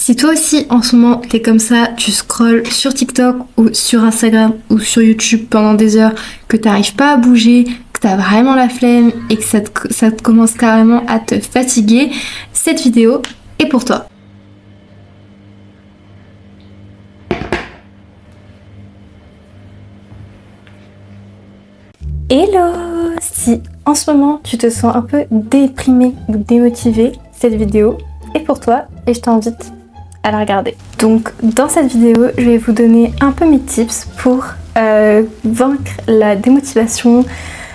Si toi aussi en ce moment t'es comme ça, tu scrolles sur TikTok ou sur Instagram ou sur YouTube pendant des heures, que t'arrives pas à bouger, que t'as vraiment la flemme et que ça te commence carrément à te fatiguer, cette vidéo est pour toi. Hello! Si en ce moment tu te sens un peu déprimé ou démotivé, cette vidéo est pour toi et je t'invite à la regarder. Donc dans cette vidéo, je vais vous donner un peu mes tips pour vaincre la démotivation,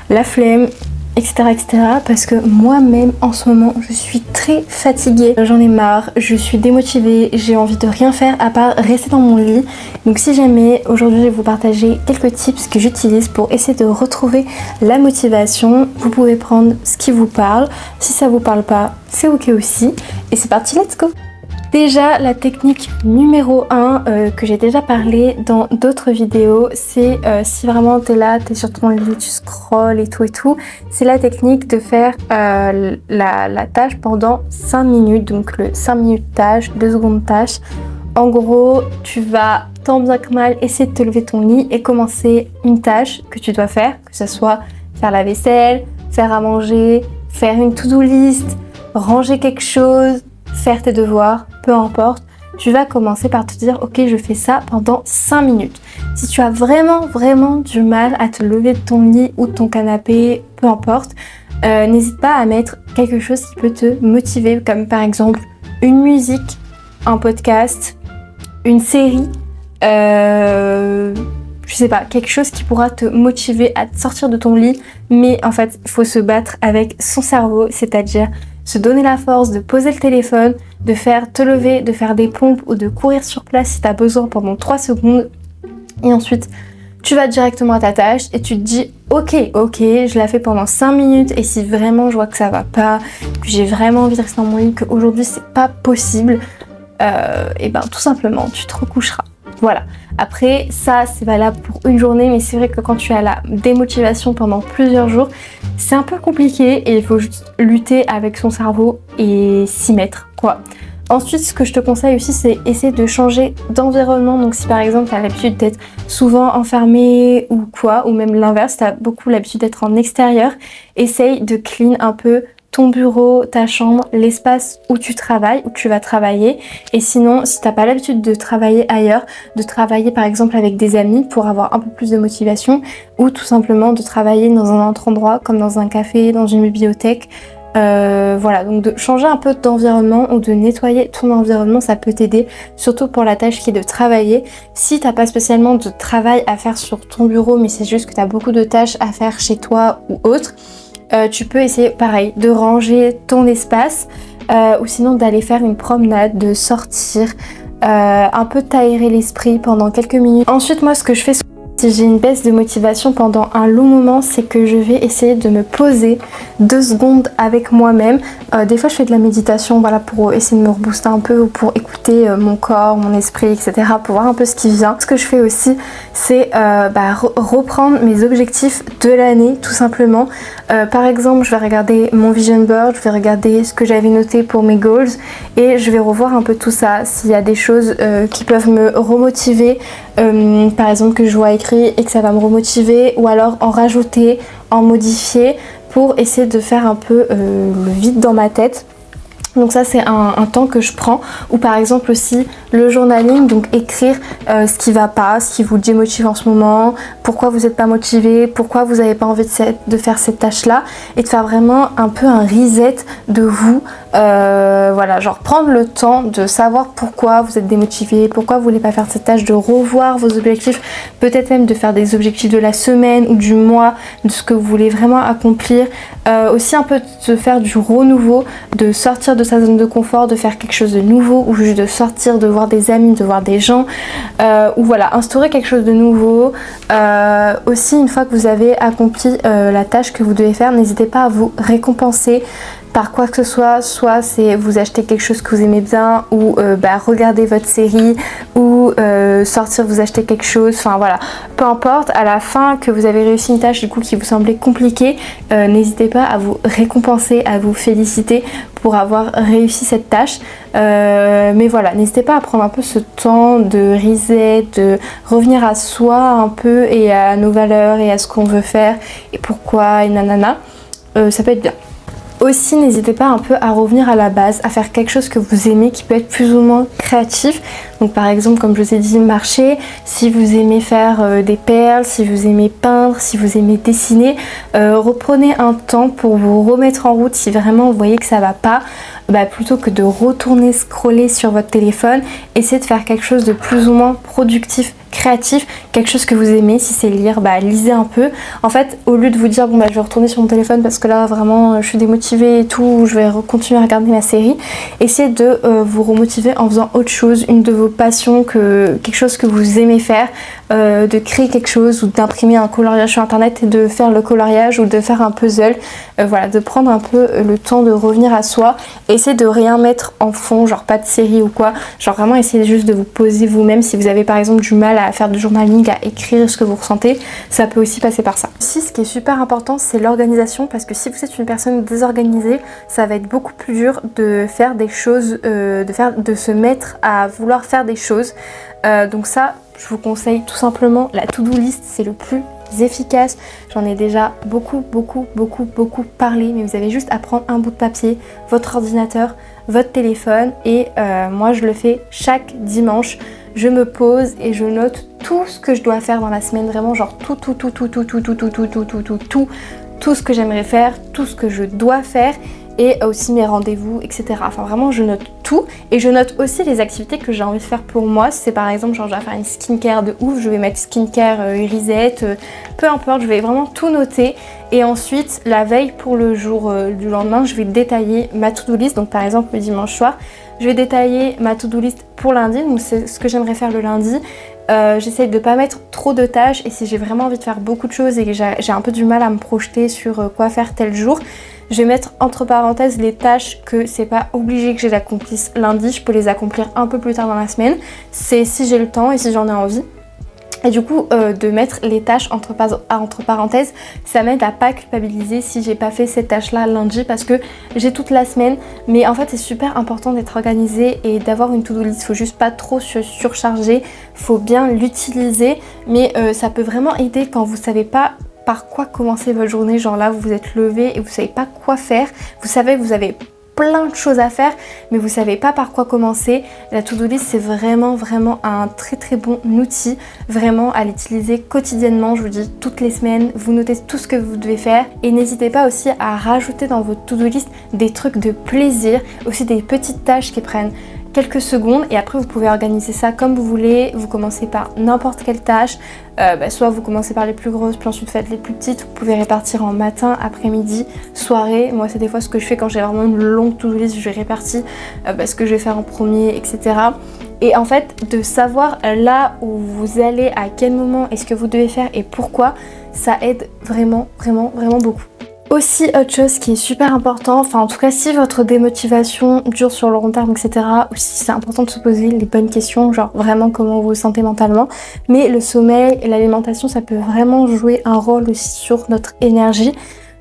la flemme, etc. Parce que moi-même en ce moment, je suis très fatiguée, j'en ai marre, je suis démotivée, j'ai envie de rien faire à part rester dans mon lit. Donc si jamais, aujourd'hui je vais vous partager quelques tips que j'utilise pour essayer de retrouver la motivation. Vous pouvez prendre ce qui vous parle, si ça vous parle pas, c'est ok aussi. Et c'est parti, let's go! Déjà, la technique numéro 1 que j'ai déjà parlé dans d'autres vidéos, c'est si vraiment t'es là, t'es sur ton lit, tu scrolles et tout, c'est la technique de faire la tâche pendant 5 minutes, donc le 5 minutes tâche, 2 secondes tâche. En gros, tu vas tant bien que mal essayer de te lever de ton lit et commencer une tâche que tu dois faire, que ce soit faire la vaisselle, faire à manger, faire une to-do list, ranger quelque chose, faire tes devoirs, peu importe, tu vas commencer par te dire ok, je fais ça pendant 5 minutes. Si tu as vraiment du mal à te lever de ton lit ou de ton canapé, peu importe, n'hésite pas à mettre quelque chose qui peut te motiver, comme par exemple une musique, un podcast, une série, je sais pas, quelque chose qui pourra te motiver à sortir de ton lit, mais en fait, il faut se battre avec son cerveau, c'est-à-dire se donner la force de poser le téléphone, de faire te lever, de faire des pompes ou de courir sur place si tu as besoin pendant 3 secondes. Et ensuite, tu vas directement à ta tâche et tu te dis ok, je la fais pendant 5 minutes et si vraiment je vois que ça va pas, que j'ai vraiment envie de rester dans mon lit, qu'aujourd'hui c'est pas possible, et ben tout simplement, tu te recoucheras. Voilà. Après, ça, c'est valable pour une journée, mais c'est vrai que quand tu as la démotivation pendant plusieurs jours, c'est un peu compliqué et il faut juste lutter avec son cerveau et s'y mettre, quoi. Ensuite, ce que je te conseille aussi, c'est essayer de changer d'environnement. Donc si par exemple, tu as l'habitude d'être souvent enfermé ou quoi, ou même l'inverse, tu as beaucoup l'habitude d'être en extérieur, essaye de clean un peu ton bureau, ta chambre, l'espace où tu travailles, où tu vas travailler. Et sinon, si t'as pas l'habitude de travailler ailleurs, de travailler par exemple avec des amis pour avoir un peu plus de motivation, ou tout simplement de travailler dans un autre endroit, comme dans un café, dans une bibliothèque. Voilà, donc de changer un peu d'environnement ou de nettoyer ton environnement, ça peut t'aider, surtout pour la tâche qui est de travailler. Si t'as pas spécialement de travail à faire sur ton bureau, mais c'est juste que t'as beaucoup de tâches à faire chez toi ou autre, tu peux essayer pareil de ranger ton espace ou sinon d'aller faire une promenade, de sortir, un peu t'aérer l'esprit pendant quelques minutes. Ensuite, moi ce que je fais si j'ai une baisse de motivation pendant un long moment, c'est que je vais essayer de me poser 2 secondes avec moi-même. Des fois je fais de la méditation, voilà, pour essayer de me rebooster un peu ou pour écouter mon corps, mon esprit, etc. pour voir un peu ce qui vient. Ce que je fais aussi, c'est reprendre mes objectifs de l'année, tout simplement. Par exemple, je vais regarder mon vision board, je vais regarder ce que j'avais noté pour mes goals et je vais revoir un peu tout ça, s'il y a des choses qui peuvent me remotiver, par exemple que je vois écrit et que ça va me remotiver, ou alors en rajouter, en modifier pour essayer de faire un peu le vide dans ma tête. Donc ça c'est un temps que je prends. Ou par exemple aussi le journaling, donc écrire ce qui va pas, ce qui vous démotive en ce moment, pourquoi vous n'êtes pas motivé, pourquoi vous n'avez pas envie de faire cette tâche là, et de faire vraiment un peu un reset de vous. Voilà, genre prendre le temps de savoir pourquoi vous êtes démotivé, pourquoi vous voulez pas faire cette tâche, de revoir vos objectifs, peut-être même de faire des objectifs de la semaine ou du mois, de ce que vous voulez vraiment accomplir. Aussi un peu de faire du renouveau, de sortir de sa zone de confort, de faire quelque chose de nouveau, ou juste de sortir, de voir des amis, de voir des gens, ou voilà, instaurer quelque chose de nouveau. Aussi, une fois que vous avez accompli la tâche que vous devez faire, n'hésitez pas à vous récompenser par quoi que ce soit c'est vous acheter quelque chose que vous aimez bien, ou regarder votre série, ou sortir vous acheter quelque chose, enfin voilà, peu importe, à la fin que vous avez réussi une tâche du coup qui vous semblait compliquée, n'hésitez pas à vous récompenser, à vous féliciter pour avoir réussi cette tâche. Mais voilà, n'hésitez pas à prendre un peu ce temps de reset, de revenir à soi un peu et à nos valeurs et à ce qu'on veut faire et pourquoi et nanana. Ça peut être bien. Aussi, n'hésitez pas un peu à revenir à la base, à faire quelque chose que vous aimez qui peut être plus ou moins créatif. Donc par exemple, comme je vous ai dit, marcher, si vous aimez faire des perles, si vous aimez peindre, si vous aimez dessiner, reprenez un temps pour vous remettre en route si vraiment vous voyez que ça va pas. Plutôt que de retourner scroller sur votre téléphone, essayez de faire quelque chose de plus ou moins productif, créatif, quelque chose que vous aimez. Si c'est lire, lisez un peu. En fait, au lieu de vous dire je vais retourner sur mon téléphone parce que là vraiment je suis démotivée et tout, je vais continuer à regarder ma série, essayez de vous remotiver en faisant autre chose, une de vos passions, quelque chose que vous aimez faire, de créer quelque chose ou d'imprimer un coloriage sur internet et de faire le coloriage ou de faire un puzzle. Voilà, de prendre un peu le temps de revenir à soi. Essayez de rien mettre en fond, genre pas de série ou quoi, genre vraiment essayez juste de vous poser vous-même. Si vous avez par exemple du mal à faire du journaling, à écrire ce que vous ressentez, ça peut aussi passer par ça. Aussi, ce qui est super important, c'est l'organisation, parce que si vous êtes une personne désorganisée, ça va être beaucoup plus dur de faire des choses, de se mettre à vouloir faire des choses. Donc ça, je vous conseille tout simplement la to-do list, c'est le plus efficace. J'en ai déjà beaucoup parlé, mais vous avez juste à prendre un bout de papier, votre ordinateur, votre téléphone et moi je le fais chaque dimanche. Je me pose et je note tout ce que je dois faire dans la semaine, vraiment genre tout ce que j'aimerais faire, tout ce que je dois faire et aussi mes rendez-vous, etc. Enfin vraiment je note tout et je note aussi les activités que j'ai envie de faire pour moi. Si c'est par exemple genre je dois faire une skincare de ouf, je vais mettre skincare, reset, peu importe, je vais vraiment tout noter. Et ensuite la veille pour le jour du lendemain, je vais détailler ma to-do list. Donc par exemple le dimanche soir, je vais détailler ma to-do list pour lundi, donc c'est ce que j'aimerais faire le lundi. J'essaie de pas mettre trop de tâches et si j'ai vraiment envie de faire beaucoup de choses et que j'ai un peu du mal à me projeter sur quoi faire tel jour, je vais mettre entre parenthèses les tâches que c'est pas obligé que je les accomplisse lundi, je peux les accomplir un peu plus tard dans la semaine, c'est si j'ai le temps et si j'en ai envie. Et du coup, de mettre les tâches entre parenthèses, ça m'aide à pas culpabiliser si j'ai pas fait cette tâche-là lundi parce que j'ai toute la semaine. Mais en fait, c'est super important d'être organisé et d'avoir une to-do list. Faut juste pas trop se surcharger, faut bien l'utiliser. Mais ça peut vraiment aider quand vous savez pas par quoi commencer votre journée. Genre là, vous vous êtes levé et vous savez pas quoi faire. Vous savez que vous avez plein de choses à faire mais vous savez pas par quoi commencer. La to-do list c'est vraiment un très bon outil, vraiment à l'utiliser quotidiennement. Je vous dis toutes les semaines, vous notez tout ce que vous devez faire et n'hésitez pas aussi à rajouter dans votre to-do list des trucs de plaisir, aussi des petites tâches qui prennent quelques secondes et après vous pouvez organiser ça comme vous voulez. Vous commencez par n'importe quelle tâche, soit vous commencez par les plus grosses puis ensuite faites les plus petites. Vous pouvez répartir en matin, après-midi, soirée. Moi c'est des fois ce que je fais quand j'ai vraiment une longue to-do list, je répartis ce que je vais faire en premier, etc. Et en fait de savoir là où vous allez, à quel moment, et ce que vous devez faire et pourquoi, ça aide vraiment beaucoup. Aussi autre chose qui est super important, enfin en tout cas si votre démotivation dure sur le long terme, etc. aussi c'est important de se poser les bonnes questions, genre vraiment comment vous vous sentez mentalement. Mais le sommeil et l'alimentation ça peut vraiment jouer un rôle aussi sur notre énergie.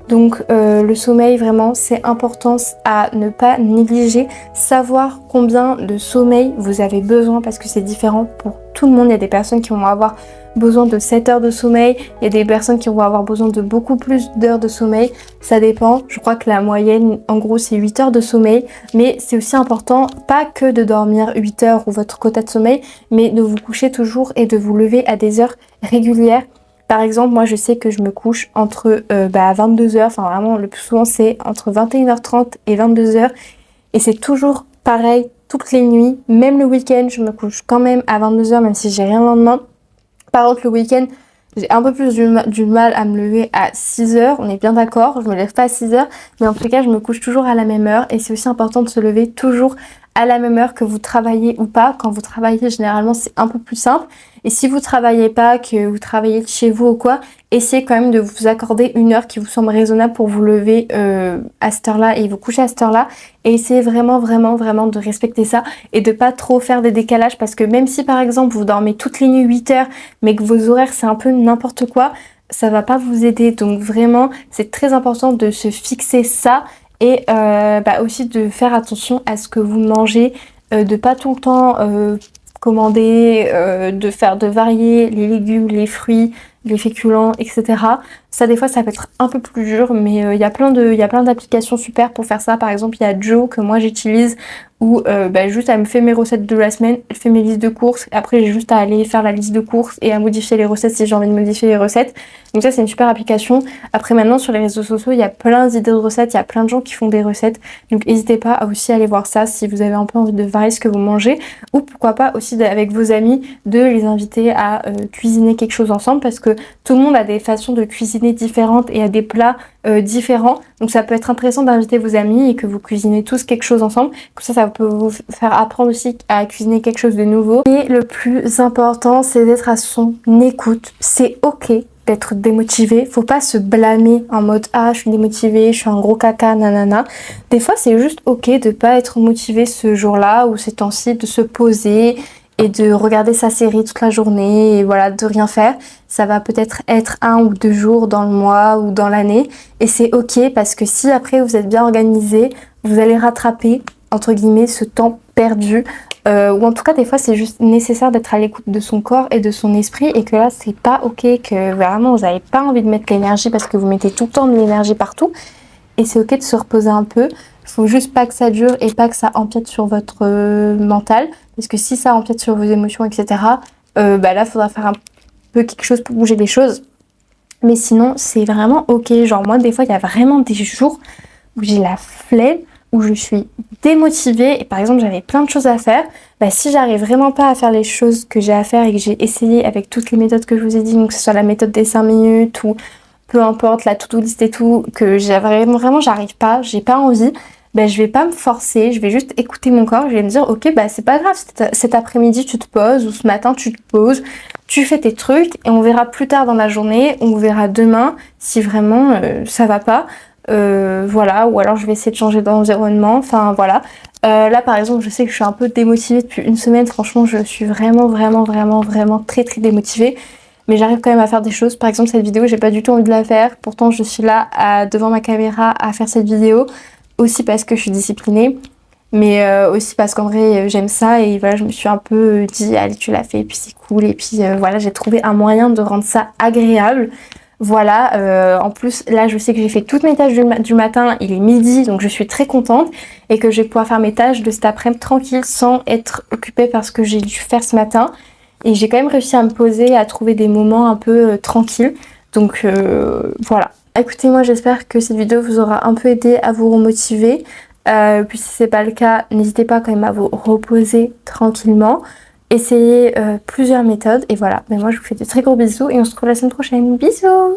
Donc le sommeil vraiment c'est important à ne pas négliger, savoir combien de sommeil vous avez besoin parce que c'est différent pour tout le monde. Il y a des personnes qui vont avoir besoin de 7 heures de sommeil, il y a des personnes qui vont avoir besoin de beaucoup plus d'heures de sommeil, ça dépend. Je crois que la moyenne en gros c'est 8 heures de sommeil, mais c'est aussi important pas que de dormir 8 heures ou votre quota de sommeil, mais de vous coucher toujours et de vous lever à des heures régulières. Par exemple, moi je sais que je me couche entre 22h, enfin vraiment le plus souvent c'est entre 21h30 et 22h et c'est toujours pareil toutes les nuits, même le week-end je me couche quand même à 22h même si j'ai rien le lendemain. Par contre le week-end j'ai un peu plus du mal à me lever à 6h, on est bien d'accord, je me lève pas à 6h, mais en tout cas je me couche toujours à la même heure et c'est aussi important de se lever toujours à la même heure que vous travaillez ou pas. Quand vous travaillez généralement c'est un peu plus simple et si vous travaillez pas, que vous travaillez de chez vous ou quoi, essayez quand même de vous accorder une heure qui vous semble raisonnable pour vous lever à cette heure là et vous coucher à cette heure là et essayez vraiment de respecter ça et de pas trop faire des décalages parce que même si par exemple vous dormez toutes les nuits 8 heures mais que vos horaires c'est un peu n'importe quoi, ça va pas vous aider. Donc vraiment c'est très important de se fixer ça et aussi de faire attention à ce que vous mangez de pas tout le temps commander, de varier les légumes, les fruits, les féculents, etc. Ça des fois ça peut être un peu plus dur, mais il y a plein d'applications super pour faire ça. Par exemple il y a Joe que moi j'utilise où juste elle me fait mes recettes de la semaine, elle fait mes listes de courses, après j'ai juste à aller faire la liste de courses et à modifier les recettes si j'ai envie de modifier les recettes. Donc ça c'est une super application. Après maintenant sur les réseaux sociaux il y a plein d'idées de recettes, il y a plein de gens qui font des recettes, donc n'hésitez pas à aussi aller voir ça si vous avez un peu envie de varier ce que vous mangez, ou pourquoi pas aussi avec vos amis de les inviter à cuisiner quelque chose ensemble, parce que tout le monde a des façons de cuisiner différentes et a des plats différents, donc ça peut être intéressant d'inviter vos amis et que vous cuisinez tous quelque chose ensemble, comme ça peut vous faire apprendre aussi à cuisiner quelque chose de nouveau. Et le plus important c'est d'être à son écoute. C'est ok d'être démotivé, faut pas se blâmer en mode ah je suis démotivée, je suis un gros caca, nanana. Des fois c'est juste ok de pas être motivé ce jour-là ou ces temps-ci, de se poser et de regarder sa série toute la journée et voilà, de rien faire. Ça va peut-être être 1 ou 2 jours dans le mois ou dans l'année, et c'est ok parce que si après vous êtes bien organisé, vous allez rattraper entre guillemets ce temps perdu, ou en tout cas des fois c'est juste nécessaire d'être à l'écoute de son corps et de son esprit, et que là c'est pas ok, que vraiment vous n'avez pas envie de mettre l'énergie parce que vous mettez tout le temps de l'énergie partout, et c'est ok de se reposer un peu. Faut juste pas que ça dure et pas que ça empiète sur votre mental, parce que si ça empiète sur vos émotions, etc., là faudra faire un peu quelque chose pour bouger les choses. Mais sinon c'est vraiment ok. Genre moi des fois il y a vraiment des jours où j'ai la flemme, où je suis démotivée et par exemple j'avais plein de choses à faire, si j'arrive vraiment pas à faire les choses que j'ai à faire et que j'ai essayé avec toutes les méthodes que je vous ai dit, donc que ce soit la méthode des 5 minutes ou peu importe la to-do list et tout, que vraiment j'arrive pas, j'ai pas envie, je vais pas me forcer, je vais juste écouter mon corps, je vais me dire ok c'est pas grave, cet après-midi tu te poses ou ce matin tu te poses, tu fais tes trucs et on verra plus tard dans la journée, on verra demain si vraiment ça va pas. Voilà, ou alors je vais essayer de changer d'environnement, enfin voilà. Là par exemple je sais que je suis un peu démotivée depuis une semaine, franchement je suis vraiment très démotivée, mais j'arrive quand même à faire des choses. Par exemple cette vidéo j'ai pas du tout envie de la faire, pourtant je suis là devant ma caméra à faire cette vidéo, aussi parce que je suis disciplinée, mais aussi parce qu'en vrai j'aime ça, et voilà je me suis un peu dit allez tu l'as fait et puis c'est cool, et puis voilà j'ai trouvé un moyen de rendre ça agréable. Voilà, en plus là je sais que j'ai fait toutes mes tâches du matin, il est midi, donc je suis très contente et que je vais pouvoir faire mes tâches de cet après-midi tranquille sans être occupée par ce que j'ai dû faire ce matin, et j'ai quand même réussi à me poser, à trouver des moments un peu tranquilles, donc voilà. Écoutez, moi j'espère que cette vidéo vous aura un peu aidé à vous remotiver, puis si c'est pas le cas n'hésitez pas quand même à vous reposer tranquillement. Essayez plusieurs méthodes, et voilà, moi je vous fais de très gros bisous et on se retrouve la semaine prochaine. Bisous!